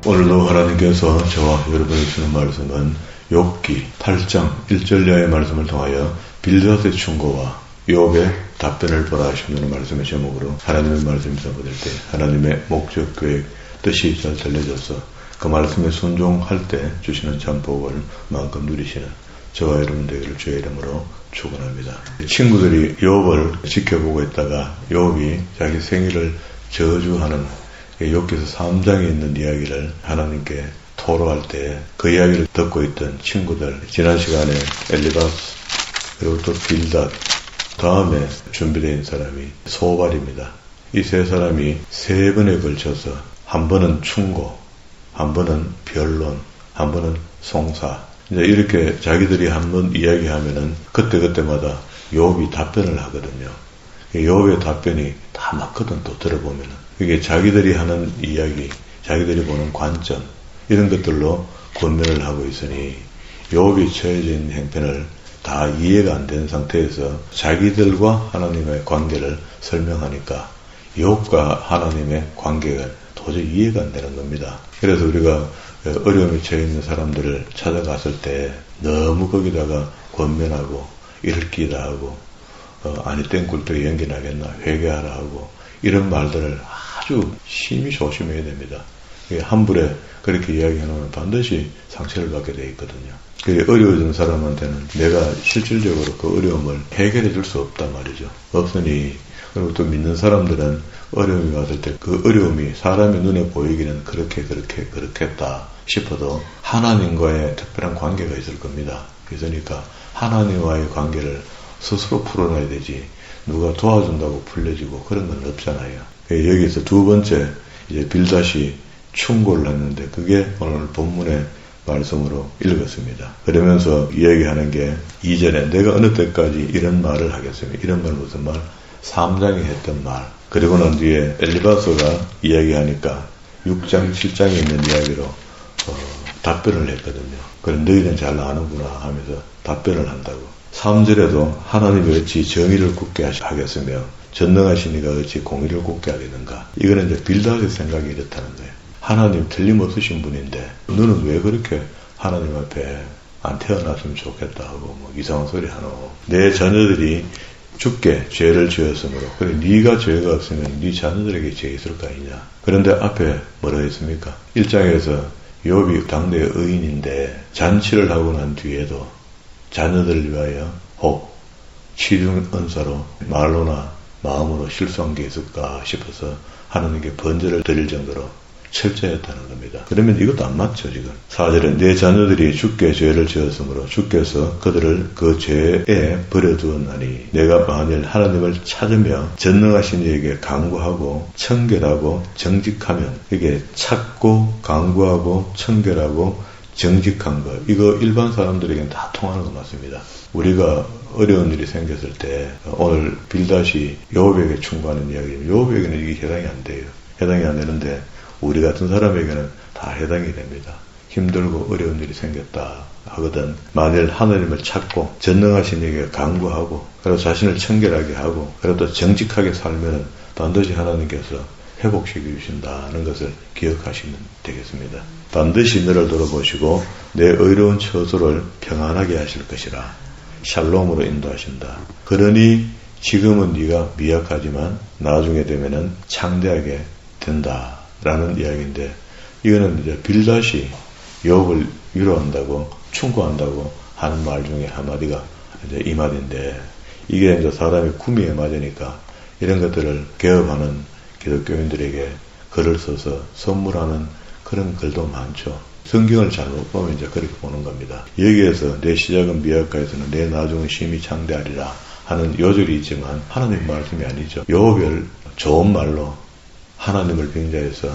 오늘도 하나님께서 저와 여러분이 주는 말씀은 욥기 8장 1절야의 말씀을 통하여 빌닷의 충고와 욥의 답변을 보라 하시는 말씀의 제목으로 하나님의 말씀이 선포될 때 하나님의 목적, 계획, 뜻이 잘 전해져서 그 말씀에 순종할 때 주시는 참복을 마음껏 누리시는 저와 여러분 되기를 주의 이름으로 축원합니다. 친구들이 욥을 지켜보고 있다가 욥이 자기 생일을 저주하는 욥기서 3장에 있는 이야기를 하나님께 토로할 때 그 이야기를 듣고 있던 친구들, 지난 시간에 엘리바스 그리고 또 빌닷, 다음에 준비되어 있는 사람이 소발입니다. 이 세 사람이 세 번에 걸쳐서 한 번은 충고, 한 번은 변론, 한 번은 송사, 이제 이렇게 자기들이 한 번 이야기하면은 그때마다 욥이 답변을 하거든요. 욥의 답변이 다 맞거든. 또 들어보면은 이게 자기들이 하는 이야기, 자기들이 보는 관점 이런 것들로 권면을 하고 있으니 욥이 처해져 있는 형편을 다 이해가 안 된 상태에서 자기들과 하나님의 관계를 설명하니까 욥과 하나님의 관계가 도저히 이해가 안 되는 겁니다. 그래서 우리가 어려움에 처해 있는 사람들을 찾아갔을 때 너무 거기다가 권면하고 이를 끼다 하고 아니 땡굴떡에 연기 나겠나 회개하라 하고 이런 말들을 아주 심히 조심해야 됩니다. 함부로 그렇게 이야기하면 반드시 상처를 받게 되어 있거든요. 어려워진 사람한테는 내가 실질적으로 그 어려움을 해결해 줄 수 없단 말이죠. 없으니 그리고 또 믿는 사람들은 어려움이 왔을 때 그 어려움이 사람의 눈에 보이기는 그렇겠다 싶어도 하나님과의 특별한 관계가 있을 겁니다. 그러니까 하나님과의 관계를 스스로 풀어놔야 되지 누가 도와준다고 풀려지고 그런 건 없잖아요. 여기서 두 번째 이제 빌닷이 충고를 했는데 그게 오늘 본문의 말씀으로 읽었습니다. 그러면서 이야기하는 게 2절에 내가 어느 때까지 이런 말을 하겠습니까? 이런 말 무슨 말? 3장에 했던 말. 그리고 난 뒤에 엘리바스가 이야기하니까 6장, 7장에 있는 이야기로 답변을 했거든요. 그럼 너희는 잘 아는구나 하면서 답변을 한다고. 3절에도 하나님이 어찌 정의를 굳게 하겠으며 전능하신 이가 어찌 공의를 굳게 하겠는가. 이거는 이제 빌닷의 생각이 이렇다는 거예요. 하나님 틀림없으신 분인데 너는 왜 그렇게 하나님 앞에 안 태어났으면 좋겠다 하고 뭐 이상한 소리 하노. 내 자녀들이 죽게 죄를 지었으므로 그래 네가 죄가 없으면 네 자녀들에게 죄 있을 거 아니냐. 그런데 앞에 뭐라 했습니까? 1장에서 욥이 당대의 의인인데 잔치를 하고 난 뒤에도 자녀들을 위하여 혹 치중 은사로 말로나 마음으로 실수한 게 있을까 싶어서 하나님께 번제를 드릴 정도로 철저했다는 겁니다. 그러면 이것도 안 맞죠, 지금. 4절에 내 자녀들이 주께 죄를 지었으므로 주께서 그들을 그 죄에 버려두었나니 내가 만일 하나님을 찾으며 전능하신 이에게 간구하고 청결하고 정직하면 이게 찾고 간구하고 청결하고 정직한 것 이거 일반 사람들에게는 다 통하는 것 맞습니다. 우리가 어려운 일이 생겼을 때 오늘 빌닷이 욥에게 충고하는 이야기는 욥에게는 이게 해당이 안 돼요. 해당이 안 되는데 우리 같은 사람에게는 다 해당이 됩니다. 힘들고 어려운 일이 생겼다 하거든. 만일 하나님을 찾고 전능하신 이에게 간구하고 그리고 자신을 청결하게 하고 그리고 또 정직하게 살면 반드시 하나님께서 회복시켜 주신다는 것을 기억하시면 되겠습니다. 반드시 너를 돌아보시고 내 의로운 처소를 평안하게 하실 것이라. 샬롬으로 인도하신다. 그러니 지금은 네가 미약하지만 나중에 되면은 창대하게 된다. 라는 이야기인데 이거는 이제 빌닷이 욥을 위로한다고 충고한다고 하는 말 중에 한마디가 이제 이 말인데 이게 이제 사람이 구미에 맞으니까 이런 것들을 개업하는 기독교인들에게 글을 써서 선물하는 그런 글도 많죠. 성경을 잘못 보면 이제 그렇게 보는 겁니다. 여기에서 내 시작은 미약하여서는 내 나중은 심히 창대하리라 하는 요절이 있지만 하나님 말씀이 아니죠. 욥을 좋은 말로 하나님을 빙자해서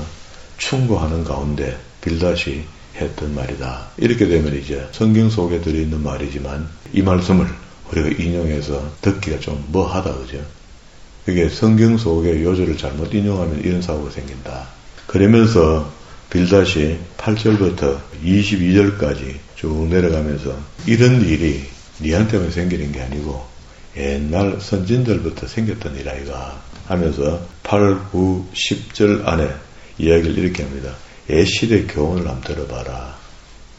충고하는 가운데 빌닷이 했던 말이다. 이렇게 되면 이제 성경 속에 들어있는 말이지만 이 말씀을 우리가 인용해서 듣기가 좀 뭐하다 그죠? 이게 성경 속의 요절을 잘못 인용하면 이런 사고가 생긴다. 그러면서 빌닷이 8절부터 22절까지 쭉 내려가면서 이런 일이 니한테만 생기는 게 아니고 옛날 선진들부터 생겼던 일 아이가 하면서 8, 9, 10절 안에 이야기를 이렇게 합니다. 옛시대 교훈을 한번 들어봐라.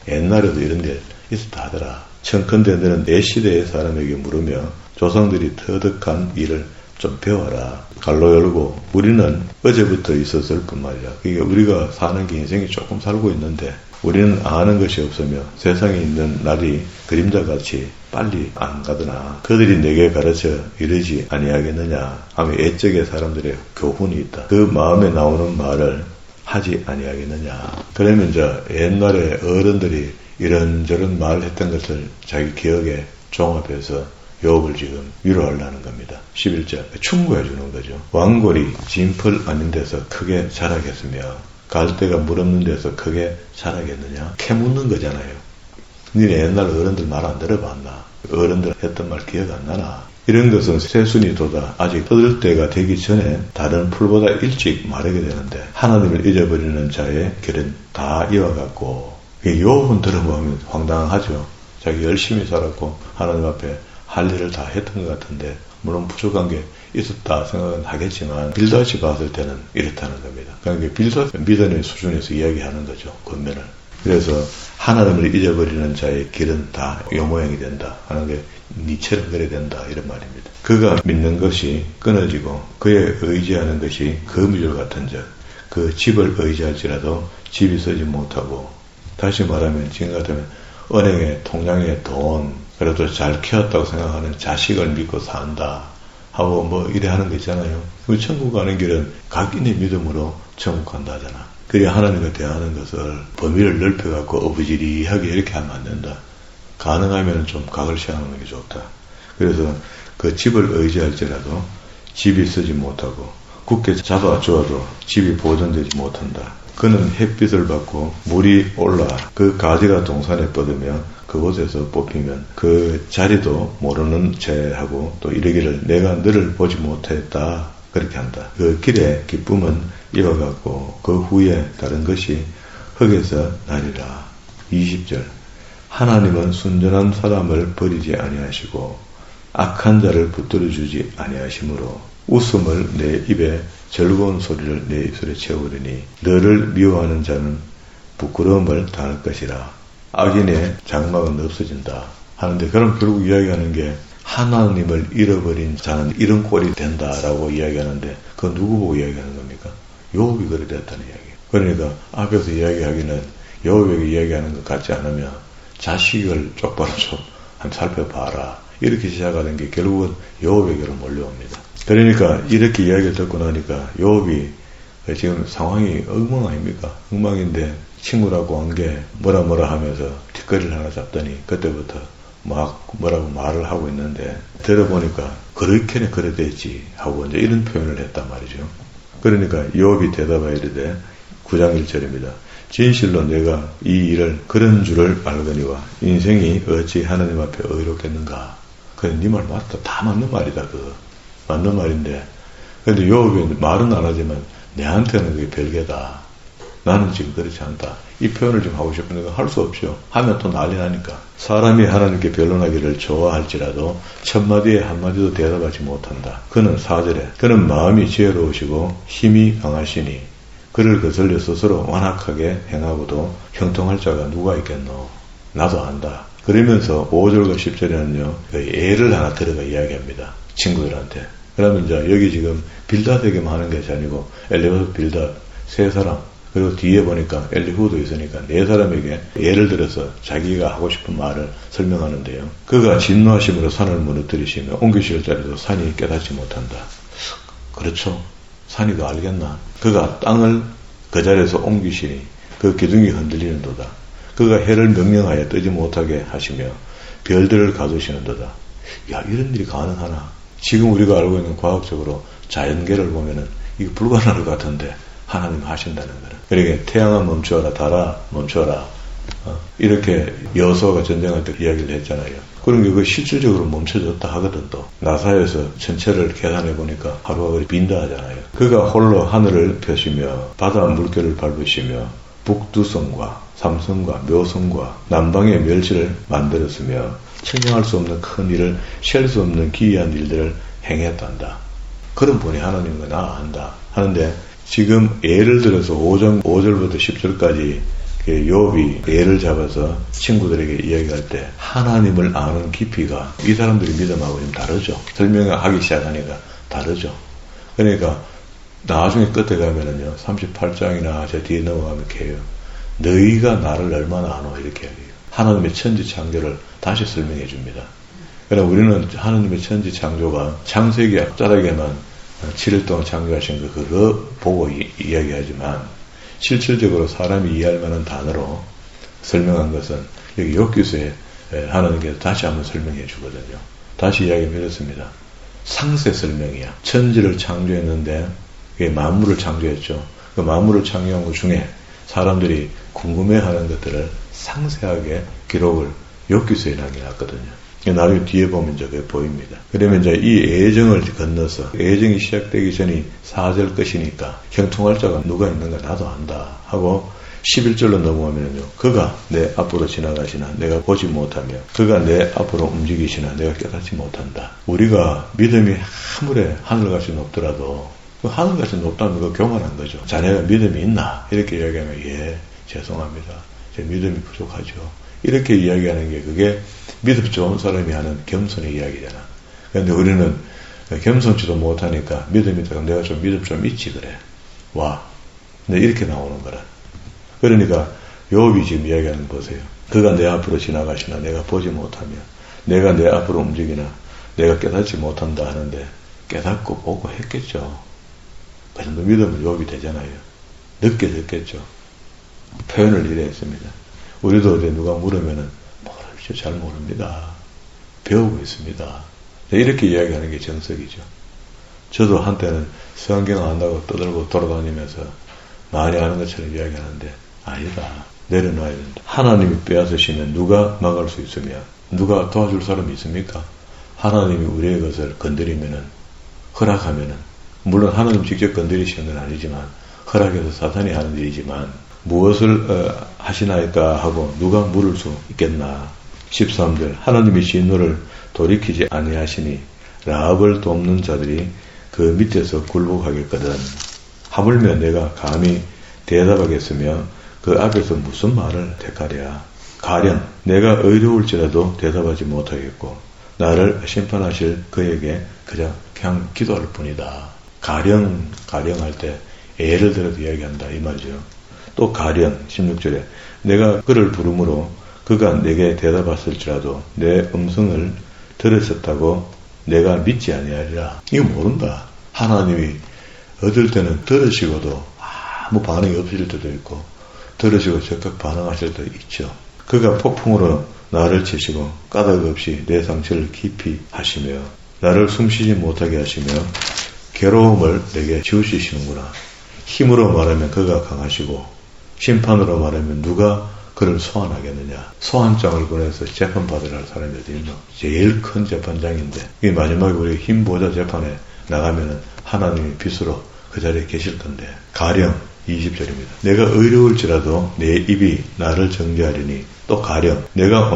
옛날에도 이런 데 있었다 하더라. 청컨대 너는 옛시대의 사람에게 물으며 조상들이 터득한 일을 좀 배워라. 갈로 열고 우리는 어제부터 있었을 뿐말이야. 그러니까 우리가 사는 게 인생이 조금 살고 있는데 우리는 아는 것이 없으며 세상에 있는 날이 그림자같이 빨리 안 가더나 그들이 내게 가르쳐 이르지 아니하겠느냐 하며 옛적의 사람들의 교훈이 있다. 그 마음에 나오는 말을 하지 아니하겠느냐. 그러면 이제 옛날에 어른들이 이런저런 말을 했던 것을 자기 기억에 종합해서 욥을 지금 위로하려는 겁니다. 11절 충고해 주는 거죠. 왕골이 진풀 아닌 데서 크게 자라겠으며 갈대가 물 없는 데서 크게 자라겠느냐. 캐묻는 거잖아요. 니네 옛날 어른들 말 안 들어봤나? 어른들 했던 말 기억 안 나나? 이런 것은 새순이 돋아 아직 뜯을 때가 되기 전에 다른 풀보다 일찍 마르게 되는데 하나님을 잊어버리는 자의 길은 다 이와 같고 욥은 들어보면 황당하죠. 자기 열심히 살았고 하나님 앞에 할 일을 다 했던 것 같은데 물론 부족한 게 있었다 생각은 하겠지만 빌닷이 봤을 때는 이렇다는 겁니다. 그러니까 빌닷 믿음의 수준에서 이야기하는 거죠. 겉면을. 그래서 하나님을 잊어버리는 자의 길은 다 요 모양이 된다 하는 게 니처럼 그래야 된다 이런 말입니다. 그가 믿는 것이 끊어지고 그의 의지하는 것이 거미줄 같은 자 그 집을 의지할지라도 집이 서지 못하고 다시 말하면 지금 같으면 은행에 통장에 돈 그래도 잘 키웠다고 생각하는 자식을 믿고 산다 하고 뭐 이래 하는 거 있잖아요. 그 천국 가는 길은 각인의 믿음으로 천국 간다 하잖아. 그래 하나님과 대하는 것을 범위를 넓혀갖고 어부지리하게 이렇게 하면 안 된다. 가능하면 좀 각을 세우는 게 좋다. 그래서 그 집을 의지할지라도 집이 쓰지 못하고 굳게 잡아주어도 집이 보존되지 못한다. 그는 햇빛을 받고 물이 올라 그 가지가 동산에 뻗으며 그곳에서 뽑히면 그 자리도 모르는 채 하고 또 이르기를 내가 너를 보지 못했다 그렇게 한다. 그 길의 기쁨은 이와 같고 그 후에 다른 것이 흙에서 나리라. 20절 하나님은 순전한 사람을 버리지 아니하시고 악한 자를 붙들어 주지 아니하시므로 웃음을 내 입에 즐거운 소리를 내 입술에 채우리니 너를 미워하는 자는 부끄러움을 당할 것이라. 악인의 장막은 없어진다 하는데 그럼 결국 이야기하는 게 하나님을 잃어버린 자는 이런 꼴이 된다라고 이야기하는데 그건 누구 보고 이야기하는 겁니까? 욥이 그래 됐다는 이야기. 그러니까 앞에서 이야기하기는 욥에게 이야기하는 것 같지 않으면 자식을 똑바로 좀 한번 살펴봐라 이렇게 시작하는 게 결국은 욥에게로 몰려옵니다. 그러니까 이렇게 이야기를 듣고 나니까 욥이 지금 상황이 엉망 아닙니까? 엉망인데 친구라고 한 게 뭐라 하면서 뒷거리를 하나 잡더니 그때부터 막 뭐라고 말을 하고 있는데 들어보니까 그렇게는 그래 됐지 하고 이제 이런 표현을 했단 말이죠. 그러니까 욥이 대답하여 이르되 9장 1절입니다. 진실로 내가 이 일을 그런 줄을 알거니와 인생이 어찌 하나님 앞에 의롭겠는가. 그래 네 말 맞다. 다 맞는 말이다. 맞는 말인데 근데 욥이 말은 안 하지만 내한테는 그게 별개다. 나는 지금 그렇지 않다. 이 표현을 좀 하고 싶은데 할 수 없죠. 하면 또 난리 나니까. 사람이 하나님께 변론하기를 좋아할지라도 첫마디에 한마디도 대답하지 못한다. 그는 4절에 그는 마음이 지혜로우시고 힘이 강하시니 그를 거슬려 스스로 완악하게 행하고도 형통할 자가 누가 있겠노. 나도 안다. 그러면서 5절과 10절에는요. 예를 하나 들어가 이야기합니다. 친구들한테. 그러면 이제 여기 지금 빌닷에게만 하는 것이 아니고 엘리후드, 빌닷 세 사람 그리고 뒤에 보니까 엘리후도 있으니까 네 사람에게 예를 들어서 자기가 하고 싶은 말을 설명하는데요. 그가 진노하심으로 산을 무너뜨리시며 옮기실 자리도 산이 깨닫지 못한다. 그렇죠. 산이 더 알겠나. 그가 땅을 그 자리에서 옮기시니 그 기둥이 흔들리는도다. 그가 해를 명령하여 뜨지 못하게 하시며 별들을 가두시는도다. 야, 이런 일이 가능하나. 지금 우리가 알고 있는 과학적으로 자연계를 보면은 이게 불가능할 것 같은데 하나님 하신다는 거는. 그러니까 태양아 멈춰라, 달아 멈춰라. 이렇게 여호수아가 전쟁할 때 이야기를 했잖아요. 그러니까 그 실질적으로 멈춰졌다 하거든 또. 나사에서 전체를 계산해 보니까 하루가 그리 빈다 하잖아요. 그가 홀로 하늘을 펴시며 바다 물결을 밟으시며 북두성과 삼성과 묘성과 남방의 멸치를 만들었으며 측량할 수 없는 큰 일을 셀 수 없는 기이한 일들을 행했단다. 그런 분이 하나님과 나 안다 하는데 지금 예를 들어서 5절부터 10절까지 욥이 예를 잡아서 친구들에게 이야기할 때 하나님을 아는 깊이가 이 사람들이 믿음하고 좀 다르죠. 설명하기 시작하니까 다르죠. 그러니까 나중에 끝에 가면은요, 38장이나 저 뒤에 넘어가면 이렇게 해요. 너희가 나를 얼마나 아노? 이렇게 해요. 하나님의 천지 창조를 다시 설명해 줍니다. 그러나 우리는 하나님의 천지 창조가 창세기 앞자락에만 7일 동안 창조하신 거 그거 보고 이야기하지만 실질적으로 사람이 이해할 만한 단어로 설명한 것은 여기 욥기서에 하나님께서 다시 한번 설명해 주거든요. 다시 이야기를 해줬습니다. 상세 설명이야. 천지를 창조했는데 그게 만물을 창조했죠. 그 만물을 창조한 것 중에 사람들이 궁금해하는 것들을 상세하게 기록을 욥기서에 남겨놨거든요. 나중에 뒤에 보면 저게 보입니다. 그러면 이제 이 애정을 건너서 애정이 시작되기 전이 4절 끝이니까 형통할 자가 누가 있는가 나도 안다 하고 11절로 넘어가면요. 그가 내 앞으로 지나가시나 내가 보지 못하며 그가 내 앞으로 움직이시나 내가 깨닫지 못한다. 우리가 믿음이 아무리 하늘같이 높더라도 그 하늘같이 높다는 거 교만한 거죠. 자네가 믿음이 있나? 이렇게 이야기하면 예 죄송합니다. 제 믿음이 부족하죠. 이렇게 이야기하는 게 그게 믿음 좋은 사람이 하는 겸손의 이야기잖아. 그런데 우리는 겸손치도 못하니까 믿음이 있다가 내가 좀 믿음 좀 있지 그래. 와. 근데 이렇게 나오는 거라. 그러니까 욥이 지금 이야기하는 거 보세요. 그가 내 앞으로 지나가시나 내가 보지 못하며 내가 내 앞으로 움직이나 내가 깨닫지 못한다 하는데 깨닫고 보고 했겠죠. 그 정도 믿음은 욥이 되잖아요. 늦게 됐겠죠. 표현을 이래 했습니다. 우리도 이제 누가 물으면은 모르죠. 잘 모릅니다. 배우고 있습니다. 이렇게 이야기하는 게 정석이죠. 저도 한때는 성경 안다고 떠들고 돌아다니면서 많이 아는 것처럼 이야기하는데 아니다. 내려놔야 된다. 하나님이 빼앗으시면 누가 막을 수 있으며 누가 도와줄 사람이 있습니까? 하나님이 우리의 것을 건드리면은 허락하면은 물론 하나님 직접 건드리시는 건 아니지만 허락해서 사탄이 하는 일이지만 무엇을 하시나이까 하고 누가 물을 수 있겠나. 13절 하나님이 진노를 돌이키지 아니하시니 라합을 돕는 자들이 그 밑에서 굴복하겠거든. 하물며 내가 감히 대답하겠으며 그 앞에서 무슨 말을 택하랴. 가령 내가 의로울지라도 대답하지 못하겠고 나를 심판하실 그에게 그냥 기도할 뿐이다. 가령할 때 예를 들어서 이야기한다 이 말이죠. 또 가령 16절에 내가 그를 부르므로 그가 내게 대답했을지라도 내 음성을 들으셨다고 내가 믿지 아니하리라. 이거 모른다. 하나님이 어떨 때는 들으시고도 아무 반응이 없을 때도 있고 들으시고 적극 반응하실 때도 있죠. 그가 폭풍으로 나를 치시고 까닭 없이 내 상처를 깊이 하시며 나를 숨쉬지 못하게 하시며 괴로움을 내게 지우시시는구나. 힘으로 말하면 그가 강하시고 심판으로 말하면 누가 그를 소환하겠느냐. 소환장을 보내서 재판받으라 할 사람이 어디 있노. 제일 큰 재판장인데 이게 마지막에 우리 힘보자 재판에 나가면은 하나님이 빛으로 그 자리에 계실 건데 가령 20절입니다. 내가 의로울지라도 내 입이 나를 정죄하리니 또 가령 내가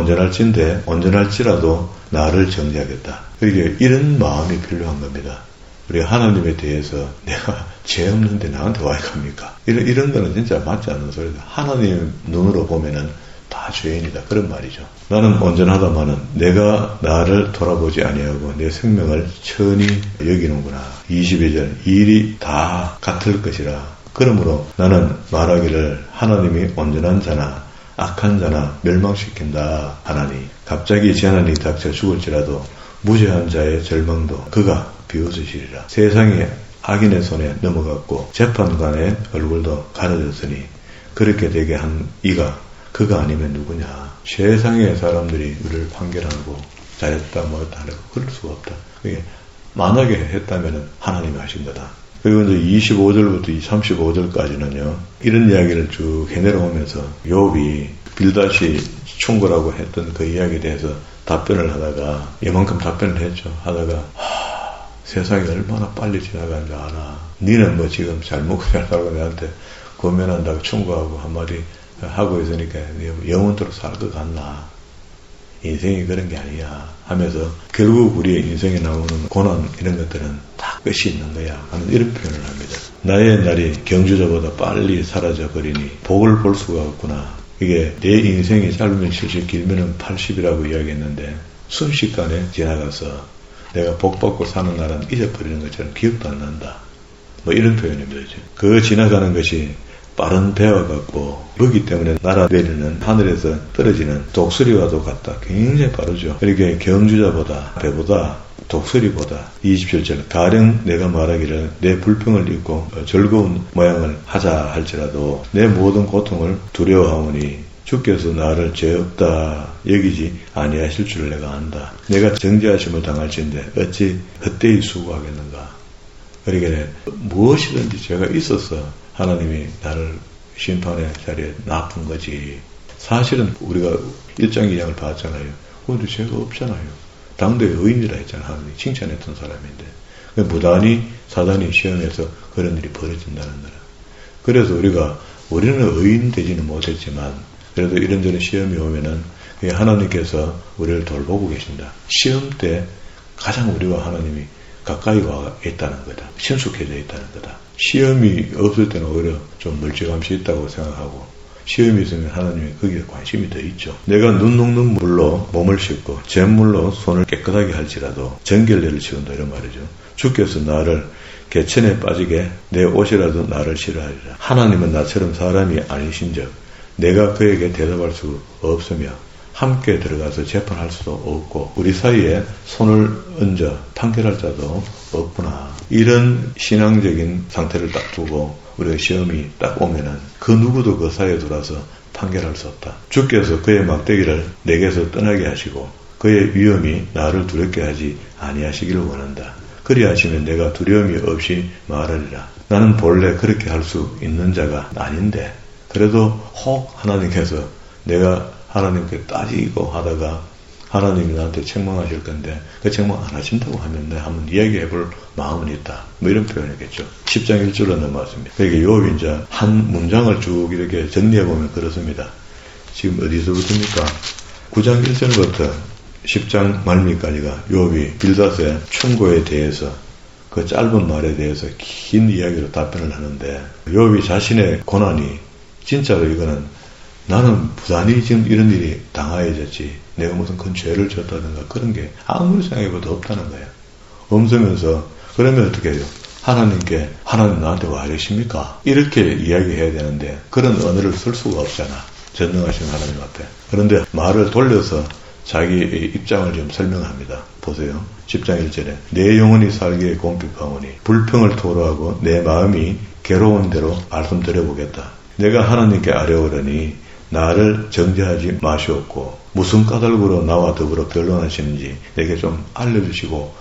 온전할지라도 나를 정죄하겠다. 그러니까 이런 마음이 필요한 겁니다. 우리 하나님에 대해서 내가 죄 없는데 나한테 와 갑니까? 이런 거는 진짜 맞지 않는 소리다. 하나님 눈으로 보면은 다 죄인이다. 그런 말이죠. 나는 온전하다마는 내가 나를 돌아보지 아니하고 내 생명을 천히 여기는구나. 22절 일이 다 같을 것이라. 그러므로 나는 말하기를 하나님이 온전한 자나 악한 자나 멸망시킨다 하나니 갑자기 재난이 닥쳐 죽을지라도 무죄한 자의 절망도 그가 비웃으시리라. 세상이 악인의 손에 넘어갔고 재판관의 얼굴도 가려졌으니 그렇게 되게 한 이가 그가 아니면 누구냐. 세상의 사람들이 우리를 판결하고 잘했다 뭐했다 하고 그럴 수가 없다. 그게 만약에 했다면 하나님이 하신 거다. 그리고 이제 25절부터 35절까지는요 이런 이야기를 쭉 해내려오면서 욥이 빌닷이 충고라고 했던 그 이야기에 대해서 답변을 하다가 이만큼 답변을 했죠. 하다가 세상이 얼마나 빨리 지나가는 줄 알아. 니는 뭐 지금 잘 먹고 잘 살고 내한테 고면한다고 충고하고 한마디 하고 있으니까 영원토록 살 것 같나. 인생이 그런 게 아니야 하면서 결국 우리의 인생에 나오는 고난 이런 것들은 다 끝이 있는 거야 하는 이런 표현을 합니다. 나의 날이 경주자보다 빨리 사라져 버리니 복을 볼 수가 없구나. 이게 내 인생이 짧으면 70, 길면은 80이라고 이야기했는데 순식간에 지나가서 내가 복 받고 사는 날은 잊어버리는 것처럼 기억도 안 난다. 뭐 이런 표현입니다. 그 지나가는 것이 빠른 배와 같고 먹이 때문에 날아내리는 하늘에서 떨어지는 독수리와도 같다. 굉장히 빠르죠. 이렇게 경주자보다 배보다 독수리보다 27절 가령 내가 말하기를 내 불평을 잊고 즐거운 모양을 하자 할지라도 내 모든 고통을 두려워하오니 주께서 나를 죄 없다 여기지 아니하실 줄 내가 안다. 내가 정죄하심을 당할진대 어찌 헛되이 수고하겠는가. 그러니까 무엇이든지 죄가 있어서 하나님이 나를 심판의 자리에 놔둔 거지. 사실은 우리가 1장 2장을 봤잖아요. 그것도 죄가 없잖아요. 당대의 의인이라 했잖아. 하나님이 칭찬했던 사람인데. 무단히 사단이 시험해서 그런 일이 벌어진다는 거라. 그래서 우리는 의인 되지는 못했지만 그래도 이런저런 시험이 오면은 하나님께서 우리를 돌보고 계신다. 시험 때 가장 우리와 하나님이 가까이 와 있다는 거다. 친숙해져 있다는 거다. 시험이 없을 때는 오히려 좀 멀찌감치 있다고 생각하고 시험이 있으면 하나님이 거기에 관심이 더 있죠. 내가 눈 녹는 물로 몸을 씻고 잿물로 손을 깨끗하게 할지라도 정결례를 치운다 이런 말이죠. 주께서 나를 개천에 빠지게 내 옷이라도 나를 싫어하리라. 하나님은 나처럼 사람이 아니신즉 내가 그에게 대답할 수 없으며 함께 들어가서 재판할 수도 없고 우리 사이에 손을 얹어 판결할 자도 없구나. 이런 신앙적인 상태를 딱 두고 우리가 시험이 딱 오면은 그 누구도 그 사이에 들어와서 판결할 수 없다. 주께서 그의 막대기를 내게서 떠나게 하시고 그의 위험이 나를 두렵게 하지 아니하시기를 원한다. 그리하시면 내가 두려움이 없이 말하리라. 나는 본래 그렇게 할 수 있는 자가 아닌데 그래도 혹 하나님께서 내가 하나님께 따지고 하다가 하나님이 나한테 책망하실 건데 그 책망 안 하신다고 하면 내가 한번 이야기해 볼 마음은 있다. 뭐 이런 표현이겠죠. 10장 1절로 넘어왔습니다. 그러니까 욥이 이제 한 문장을 쭉 이렇게 정리해 보면 그렇습니다. 지금 어디서부터입니까? 9장 1절부터 10장 말미까지가 욥이 빌닷의 충고에 대해서 그 짧은 말에 대해서 긴 이야기로 답변을 하는데 욥이 자신의 고난이 진짜로 이거는 나는 부단히 지금 이런 일이 당하여졌지 내가 무슨 큰 죄를 졌다든가 그런 게 아무리 생각해봐도 없다는 거야. 없으면서 그러면 어떻게 해요? 하나님께 하나님 나한테 와 이러십니까? 이렇게 이야기해야 되는데 그런 언어를 쓸 수가 없잖아. 전능하신 하나님 앞에. 그런데 말을 돌려서 자기의 입장을 좀 설명합니다. 보세요. 10장 1절에 내 영혼이 살기에 공핍하오니 불평을 토로하고 내 마음이 괴로운 대로 말씀드려보겠다. 내가 하나님께 아뢰오려니 나를 정죄하지 마시옵고 무슨 까닭으로 나와 더불어 변론하시는지 내게 좀 알려주시고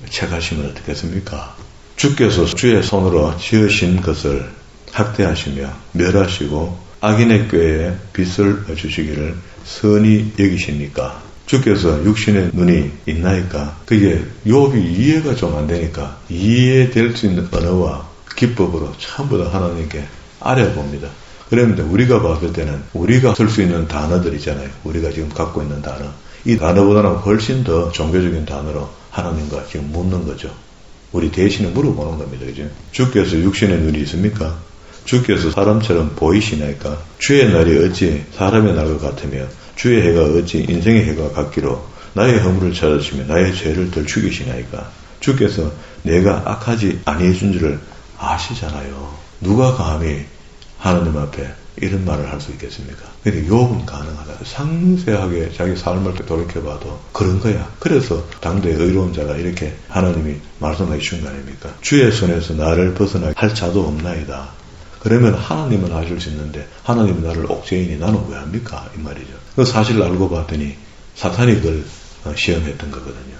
책하시면 어떻겠습니까? 주께서 주의 손으로 지으신 것을 학대하시며 멸하시고 악인의 꾀에 빚을 주시기를 선히 여기십니까? 주께서 육신의 눈이 있나이까? 그게 욥이 이해가 좀 안 되니까 이해될 수 있는 언어와 기법으로 전부 다 하나님께 아뢰봅니다. 그런데 우리가 봤을 때는 우리가 쓸 수 있는 단어들 있잖아요. 우리가 지금 갖고 있는 단어. 이 단어보다는 훨씬 더 종교적인 단어로 하나님과 지금 묻는 거죠. 우리 대신에 물어보는 겁니다. 그죠? 주께서 육신의 눈이 있습니까? 주께서 사람처럼 보이시나이까? 주의 날이 어찌 사람의 날과 같으며 주의 해가 어찌 인생의 해가 같기로 나의 허물을 찾으시며 나의 죄를 덜 죽이시나이까? 주께서 내가 악하지 아니해준 줄을 아시잖아요. 누가 감히 하나님 앞에 이런 말을 할 수 있겠습니까? 근데 욥은 가능하다. 상세하게 자기 삶을 돌이켜봐도 그런 거야. 그래서 당대의 의로운 자가 이렇게 하나님이 말씀해 주신 거 아닙니까? 주의 손에서 나를 벗어나게 할 자도 없나이다. 그러면 하나님은 하실 수 있는데 하나님이 나를 옥죄이니 나는 왜 합니까? 이 말이죠. 그 사실을 알고 봤더니 사탄이 그걸 시험했던 거거든요.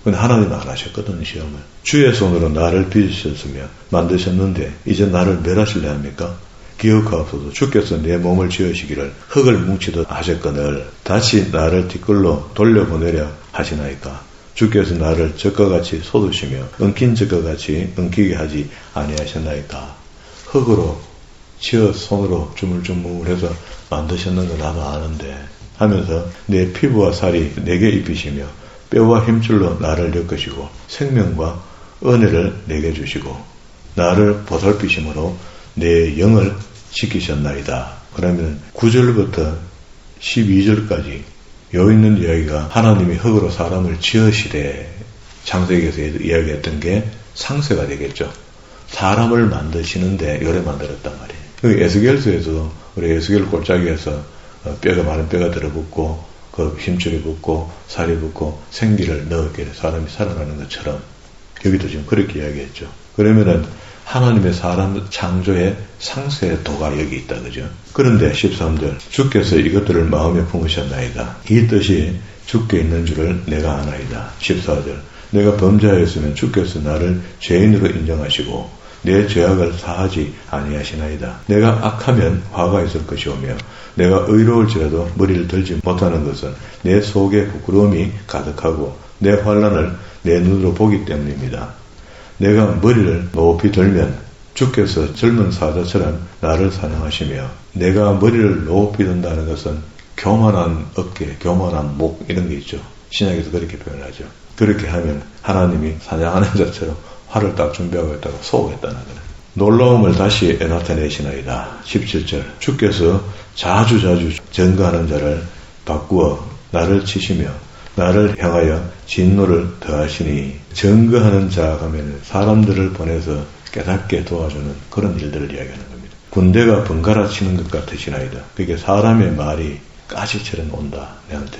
근데 하나님은 안 하셨거든요. 시험을. 주의 손으로 나를 빚으셨으며 만드셨는데 이제 나를 멸하실래 합니까? 기억하옵소서. 주께서 내 몸을 지으시기를 흙을 뭉치듯 하셨거늘 다시 나를 뒷걸로 돌려보내려 하시나이까? 주께서 나를 적과 같이 쏟으시며 엉킨 적과 같이 엉키게 하지 아니하셨나이까? 흙으로 지어 손으로 주물주물해서 만드셨는 거 나도 아는데 하면서 내 피부와 살이 내게 입히시며 뼈와 힘줄로 나를 엮으시고 생명과 은혜를 내게 주시고 나를 보살피심으로 내 영을 지키셨나이다. 그러면 9절부터 12절까지 여기 있는 이야기가 하나님이 흙으로 사람을 지으시되 창세기에서 이야기했던 게 상세가 되겠죠. 사람을 만드시는데 요래 만들었단 말이에요. 여기 에스겔서에서 우리 에스겔 골짜기에서 뼈가 많은 뼈가 들어붙고 그 힘줄이 붙고 살이 붙고 생기를 넣었기에 사람이 살아나는 것처럼 여기도 지금 그렇게 이야기했죠. 그러면은 하나님의 사람 창조의 상세도가 여기 있다. 그죠? 그런데 13절 주께서 이것들을 마음에 품으셨나이다. 이 뜻이 주께 있는 줄을 내가 아나이다. 14절 내가 범죄하였으면 주께서 나를 죄인으로 인정하시고 내 죄악을 사하지 아니하시나이다. 내가 악하면 화가 있을 것이오며 내가 의로울지라도 머리를 들지 못하는 것은 내 속에 부끄러움이 가득하고 내 환난을 내 눈으로 보기 때문입니다. 내가 머리를 높이 들면 주께서 젊은 사자처럼 나를 사냥하시며 내가 머리를 높이 든다는 것은 교만한 어깨, 교만한 목 이런 게 있죠. 신약에서 그렇게 표현하죠. 그렇게 하면 하나님이 사냥하는 자처럼 활을 딱 준비하고 있다가 쏘겠다는 거예요. 놀라움을 다시 나타내시나이다. 17절 주께서 자주 증거하는 자를 바꾸어 나를 치시며 나를 향하여 진노를 더하시니 증거하는 자 하면 사람들을 보내서 깨닫게 도와주는 그런 일들을 이야기하는 겁니다. 군대가 번갈아 치는 것 같으시나이다. 그게 사람의 말이 가시처럼 온다. 내한테.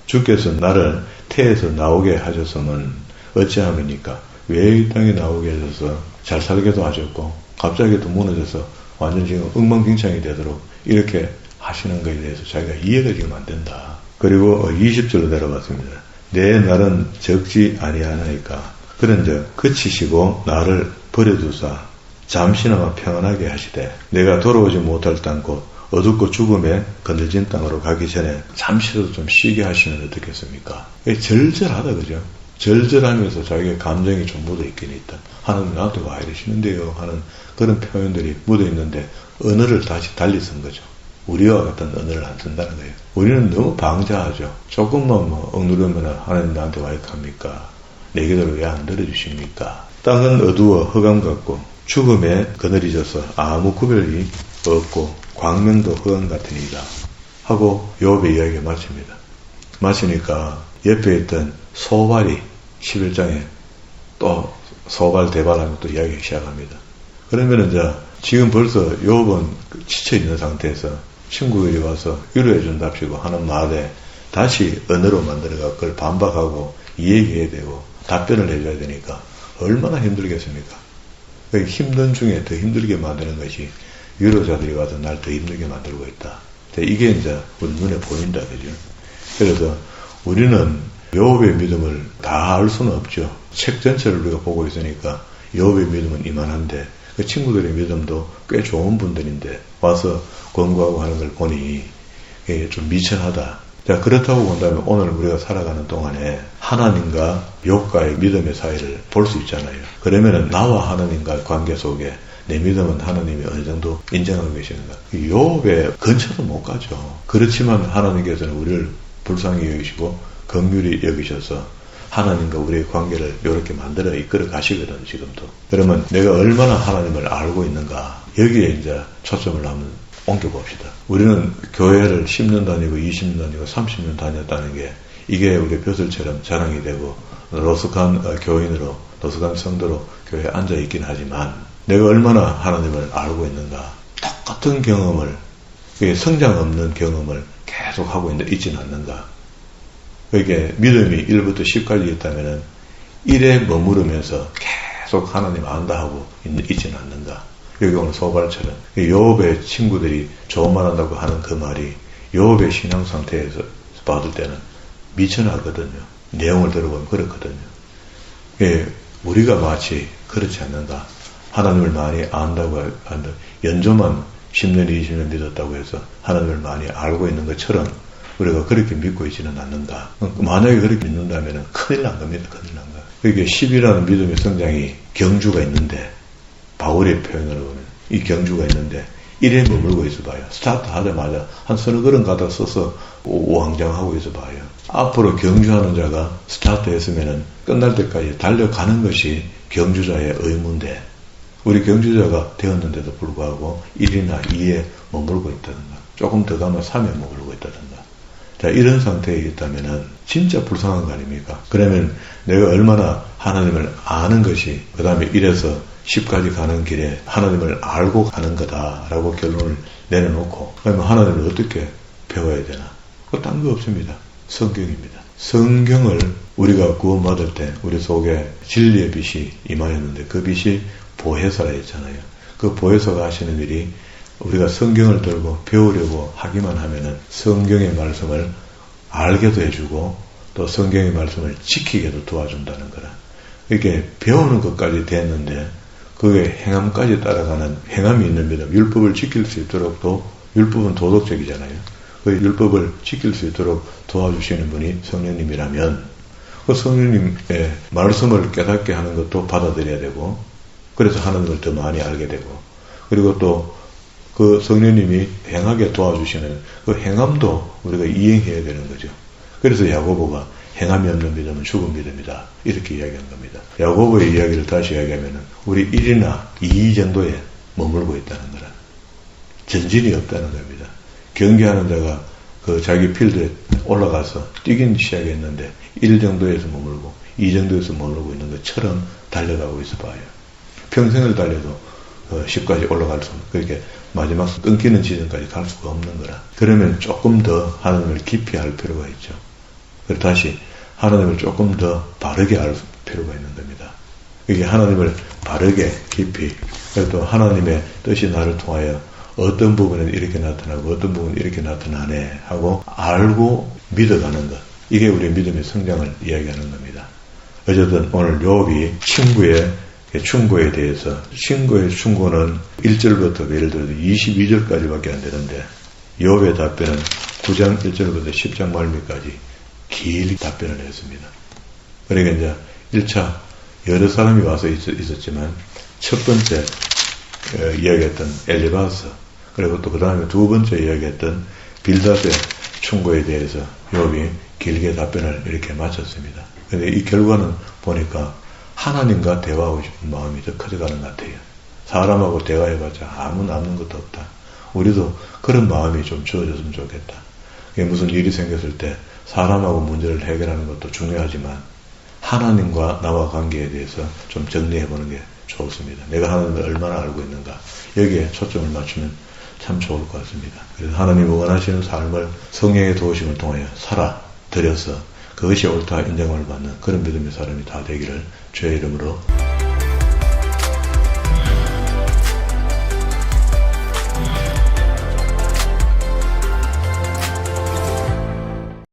주께서 나를 태에서 나오게 하셨으면 어찌함이니까 왜 이 땅에 나오게 하셔서 잘 살게도 하셨고 갑자기 또 무너져서 완전 지금 엉망진창이 되도록 이렇게 하시는 것에 대해서 자기가 이해가 지금 안 된다. 그리고 20절로 내려봤습니다. 내 날은 적지 아니하나이까 그런즉 그치시고 나를 버려두사 잠시나마 평안하게 하시되 내가 돌아오지 못할 땅 곧 어둡고 죽음에 거느진 땅으로 가기 전에 잠시라도 좀 쉬게 하시면 어떻겠습니까? 절절하다 그죠? 절절하면서 자기의 감정이 좀 묻어있긴 있다. 하나님 나한테 와 이러시는데요 하는 그런 표현들이 묻어있는데 언어를 다시 달리 쓴 거죠. 우리와 같은 언어를 안 쓴다는 거예요. 우리는 너무 방자하죠. 조금만 억누르면 하나님 나한테 와 이렇게 합니까? 내 기도를 왜 안 들어주십니까? 땅은 어두워 흑암 같고 죽음에 그늘이져서 아무 구별이 없고 광명도 흑암 같으니이다 하고 욥의 이야기가 마칩니다. 마치니까 옆에 있던 소발이 11장에 또 소발 대발하고 또 이야기하기 시작합니다. 그러면은 이제 지금 벌써 욥은 지쳐있는 상태에서 친구들이 와서 위로해 준답시고 하는 말에 다시 언어로 만들어가 그걸 반박하고 이야기해야 되고 답변을 해줘야 되니까 얼마나 힘들겠습니까? 힘든 중에 더 힘들게 만드는 것이 위로자들이 와서 날 더 힘들게 만들고 있다. 이게 이제 우리 눈에 보인다. 그죠? 그래서 우리는 욥의 믿음을 다 알 수는 없죠. 책 전체를 우리가 보고 있으니까 욥의 믿음은 이만한데 그 친구들의 믿음도 꽤 좋은 분들인데 와서 권고하고 하는 걸 보니 좀 미천하다. 자, 그렇다고 본다면 오늘 우리가 살아가는 동안에 하나님과 욥과의 믿음의 사이를 볼 수 있잖아요. 그러면은 나와 하나님과의 관계 속에 내 믿음은 하나님이 어느 정도 인정하고 계시는가. 욥의 근처도 못 가죠. 그렇지만 하나님께서는 우리를 불쌍히 여기시고 긍휼히 여기셔서 하나님과 우리의 관계를 이렇게 만들어 이끌어 가시거든 지금도. 그러면 내가 얼마나 하나님을 알고 있는가 여기에 이제 초점을 한번 옮겨봅시다. 우리는 교회를 10년 다니고 20년 다니고 30년 다녔다는 게 이게 우리 벼슬처럼 자랑이 되고 노숙한 교인으로 노숙한 성도로 교회에 앉아있긴 하지만 내가 얼마나 하나님을 알고 있는가. 똑같은 경험을 성장 없는 경험을 계속 하고 있지는 않는가. 그게 믿음이 1부터 10까지 있다면 1에 머무르면서 계속 하나님 안다 하고 있지는 않는가. 여기 오늘 소발처럼 욥의 친구들이 좋은 말 한다고 하는 그 말이 욥의 신앙 상태에서 받을 때는 미천하거든요. 내용을 들어보면 그렇거든요. 우리가 마치 그렇지 않는가. 하나님을 많이 안다고 한다. 연조만 10년, 20년 믿었다고 해서 하나님을 많이 알고 있는 것처럼 우리가 그렇게 믿고 있지는 않는가. 만약에 그렇게 믿는다면 큰일 난 겁니다. 큰일 난 거. 그게 10이라는 믿음의 성장이 경주가 있는데 바울의 표현으로 보면 이 경주가 있는데 1에 머물고 있어봐요. 스타트 하자마자 한 서너 걸음 가다 서서 오왕장하고 있어봐요. 앞으로 경주하는 자가 스타트 했으면은 끝날 때까지 달려가는 것이 경주자의 의무인데 우리 경주자가 되었는데도 불구하고 1이나 2에 머물고 있다든가, 조금 더 가면 3에 머물고 있다든가. 자, 이런 상태에 있다면은 진짜 불쌍한 거 아닙니까? 그러면 내가 얼마나 하나님을 아는 것이, 그 다음에 1에서 10까지 가는 길에 하나님을 알고 가는 거다라고 결론을 내려놓고, 그러면 하나님을 어떻게 배워야 되나? 그거 딴 거 없습니다. 성경입니다. 성경을 우리가 구원받을 때 우리 속에 진리의 빛이 임하였는데, 그 빛이 보혜사라 했잖아요. 그 보혜사가 하시는 일이 우리가 성경을 들고 배우려고 하기만 하면은 성경의 말씀을 알게도 해주고 또 성경의 말씀을 지키게도 도와준다는 거라. 이렇게 배우는 것까지 됐는데 그게 행함까지 따라가는 행함이 있는 믿음, 율법을 지킬 수 있도록도, 율법은 도덕적이잖아요. 그 율법을 지킬 수 있도록 도와주시는 분이 성령님이라면 그 성령님의 말씀을 깨닫게 하는 것도 받아들여야 되고, 그래서 하나님을 더 많이 알게 되고, 그리고 또 그 성령님이 행하게 도와주시는 그 행함도 우리가 이행해야 되는 거죠. 그래서 야고보가 행함이 없는 믿음은 죽은 믿음이다, 이렇게 이야기한 겁니다. 야고보의 이야기를 다시 이야기하면 우리 1이나 2 정도에 머물고 있다는 거라. 전진이 없다는 겁니다. 경기하는 자가 그 자기 필드에 올라가서 뛰긴 시작했는데 1 정도에서 머물고 2 정도에서 머물고 있는 것처럼 달려가고 있어 봐요. 평생을 달려도 10까지 올라갈 수 없는, 그렇게 마지막 끊기는 지점까지 갈 수가 없는 거라. 그러면 조금 더 하나님을 깊이 알 필요가 있죠. 그리고 다시 하나님을 조금 더 바르게 알 필요가 있는 겁니다. 이게 하나님을 바르게 깊이, 그래도 하나님의 뜻이 나를 통하여 어떤 부분은 이렇게 나타나고 어떤 부분은 이렇게 나타나네 하고 알고 믿어가는 것, 이게 우리의 믿음의 성장을 이야기하는 겁니다. 어쨌든 오늘 욥이 친구의 충고에 대해서, 친구의 충고는 1절부터 예를 들어서 22절까지밖에 안 되는데 욥의 답변은 9장 1절부터 10장 말미까지 길게 답변을 했습니다. 그러니까 이제 1차 여러 사람이 와서 있었지만 첫 번째 이야기했던 엘리바스, 그리고 또 그 다음에 두 번째 이야기했던 빌닷의 충고에 대해서 욥이 길게 답변을 이렇게 마쳤습니다. 그런데 이 결과는 보니까 하나님과 대화하고 싶은 마음이 더 커져가는 것 같아요. 사람하고 대화해봤자 아무 남는 것도 없다. 우리도 그런 마음이 좀 주어졌으면 좋겠다. 무슨 일이 생겼을 때 사람하고 문제를 해결하는 것도 중요하지만 하나님과 나와 관계에 대해서 좀 정리해보는 게 좋습니다. 내가 하나님을 얼마나 알고 있는가, 여기에 초점을 맞추면 참 좋을 것 같습니다. 그래서 하나님이 원하시는 삶을 성령의 도우심을 통하여 살아 드려서 그것이 옳다 인정을 받는 그런 믿음의 사람이 다 되기를 주의 이름으로